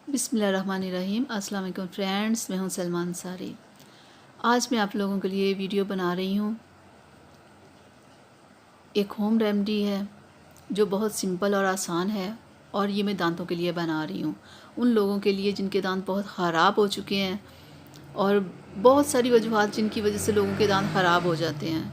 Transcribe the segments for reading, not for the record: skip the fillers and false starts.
बिस्मिल्लाहिर्रहमानिर्रहीम। अस्सलाम वालेकुम फ्रेंड्स, मैं हूं सलमा अंसारी। आज मैं आप लोगों के लिए वीडियो बना रही हूं। एक होम रेमेडी है जो बहुत सिंपल और आसान है और ये मैं दांतों के लिए बना रही हूं। उन लोगों के लिए जिनके दांत बहुत ख़राब हो चुके हैं और बहुत सारी वजूहात जिनकी वजह से लोगों के दांत ख़राब हो जाते हैं।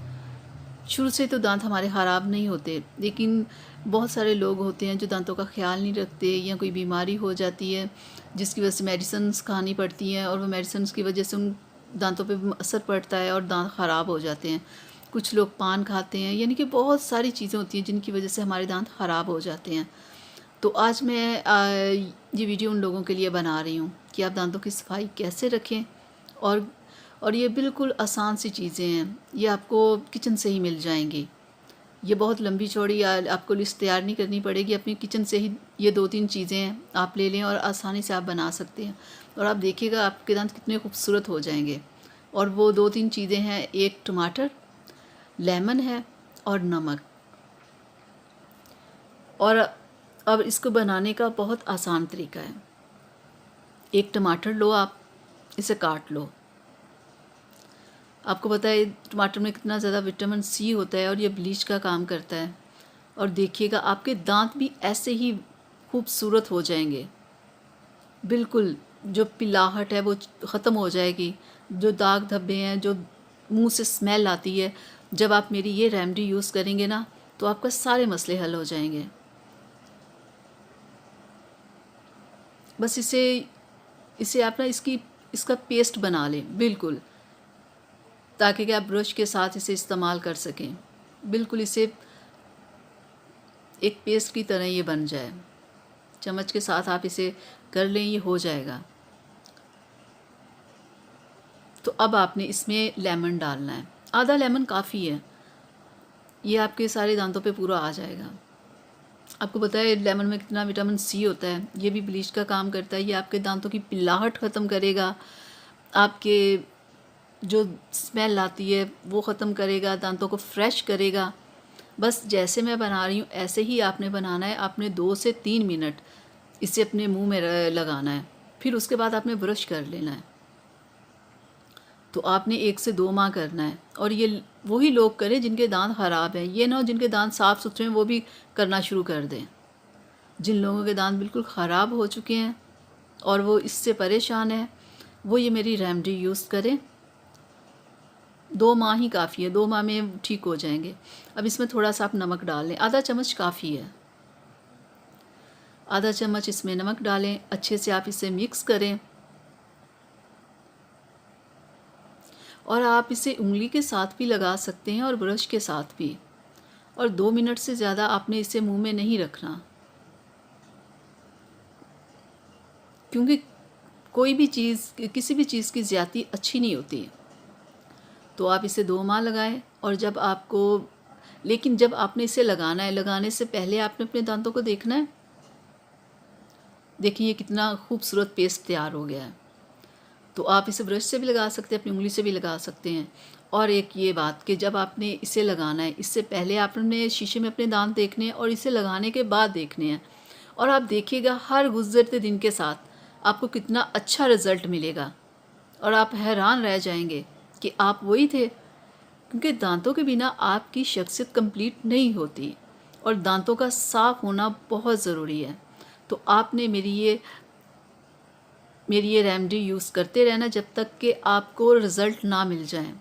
शुरू से तो दांत हमारे ख़राब नहीं होते, लेकिन बहुत सारे लोग होते हैं जो दांतों का ख्याल नहीं रखते या कोई बीमारी हो जाती है जिसकी वजह से मेडिसिन्स खानी पड़ती हैं और वो मेडिसिन्स की वजह से उन दांतों पे असर पड़ता है और दांत ख़राब हो जाते हैं। कुछ लोग पान खाते हैं, यानी कि बहुत सारी चीज़ें होती हैं जिनकी वजह से हमारे दांत ख़राब हो जाते हैं। तो आज मैं ये वीडियो उन लोगों के लिए बना रही हूँ कि आप दांतों की सफाई कैसे रखें। और ये बिल्कुल आसान सी चीज़ें हैं, ये आपको किचन से ही मिल जाएंगी। ये बहुत लंबी चौड़ी आपको लिस्ट तैयार नहीं करनी पड़ेगी, अपनी किचन से ही ये 2-3 चीज़ें आप ले लें और आसानी से आप बना सकते हैं। और आप देखिएगा आपके दांत कितने खूबसूरत हो जाएंगे। और वो 2-3 चीज़ें हैं, एक टमाटर, लेमन है और नमक। और अब इसको बनाने का बहुत आसान तरीका है। एक टमाटर लो, आप इसे काट लो। आपको पता है टमाटर में कितना ज़्यादा विटामिन सी होता है और ये ब्लीच का काम करता है। और देखिएगा आपके दांत भी ऐसे ही खूबसूरत हो जाएंगे। बिल्कुल जो पिलाहट है वो ख़त्म हो जाएगी। जो दाग धब्बे हैं, जो मुंह से स्मेल आती है, जब आप मेरी ये रेमेडी यूज़ करेंगे ना तो आपका सारे मसले हल हो जाएंगे। बस इसे आप ना इसका पेस्ट बना लें बिल्कुल, ताकि कि आप ब्रश के साथ इसे इस्तेमाल कर सकें। बिल्कुल इसे एक पेस्ट की तरह ये बन जाए। चम्मच के साथ आप इसे कर लें, ये हो जाएगा। तो अब आपने इसमें लेमन डालना है, आधा लेमन काफ़ी है, ये आपके सारे दांतों पे पूरा आ जाएगा। आपको पता है लेमन में कितना विटामिन सी होता है, ये भी ब्लीच का काम करता है। ये आपके दांतों की पिलाहट ख़त्म करेगा, आपके जो स्मेल आती है वो ख़त्म करेगा, दांतों को फ्रेश करेगा। बस जैसे मैं बना रही हूँ ऐसे ही आपने बनाना है। आपने 2 से 3 मिनट इसे अपने मुंह में लगाना है, फिर उसके बाद आपने ब्रश कर लेना है। तो आपने 1 से 2 माह करना है। और ये वही लोग करें जिनके दांत ख़राब हैं, ये ना हो जिनके दांत साफ़ सुथरे हैं वो भी करना शुरू कर दें। जिन लोगों के दांत बिल्कुल ख़राब हो चुके हैं और वो इससे परेशान हैं, वो ये मेरी रेमेडी यूज़ करें। 2 माह ही काफ़ी है, 2 माह में ठीक हो जाएंगे। अब इसमें थोड़ा सा आप नमक डाल लें, आधा चम्मच काफ़ी है। आधा चम्मच इसमें नमक डालें, अच्छे से आप इसे मिक्स करें। और आप इसे उंगली के साथ भी लगा सकते हैं और ब्रश के साथ भी। और 2 मिनट से ज़्यादा आपने इसे मुंह में नहीं रखना, क्योंकि कोई भी चीज़, किसी भी चीज़ की ज़्यादती अच्छी नहीं होती। तो आप इसे 2 माह लगाएं। और लेकिन जब आपने इसे लगाना है, लगाने से पहले आपने अपने दांतों को देखना है। देखिए ये कितना खूबसूरत पेस्ट तैयार हो गया है। तो आप इसे ब्रश से भी लगा सकते हैं, अपनी उंगली से भी लगा सकते हैं। और एक ये बात कि जब आपने इसे लगाना है, इससे पहले आपने शीशे में अपने दांत देखने हैं और इसे लगाने के बाद देखने हैं। और आप देखिएगा हर गुजरते दिन के साथ आपको कितना अच्छा रिज़ल्ट मिलेगा और आप हैरान रह जाएंगे कि आप वही थे। क्योंकि दांतों के बिना आपकी शख्सियत कंप्लीट नहीं होती और दांतों का साफ़ होना बहुत ज़रूरी है। तो आपने मेरी ये रेमेडी यूज़ करते रहना जब तक कि आपको रिज़ल्ट ना मिल जाए,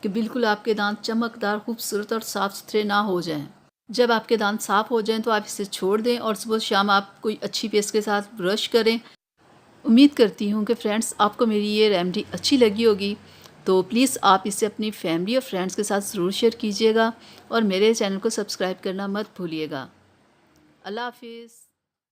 कि बिल्कुल आपके दांत चमकदार, खूबसूरत और साफ़ सुथरे ना हो जाएं। जब आपके दांत साफ़ हो जाएं तो आप इसे छोड़ दें और सुबह शाम आप कोई अच्छी पेस्ट के साथ ब्रश करें। उम्मीद करती हूँ कि फ्रेंड्स आपको मेरी ये रेमेडी अच्छी लगी होगी। तो प्लीज़ आप इसे अपनी फैमिली और फ्रेंड्स के साथ ज़रूर शेयर कीजिएगा और मेरे चैनल को सब्सक्राइब करना मत भूलिएगा। अल्लाह हाफिज़।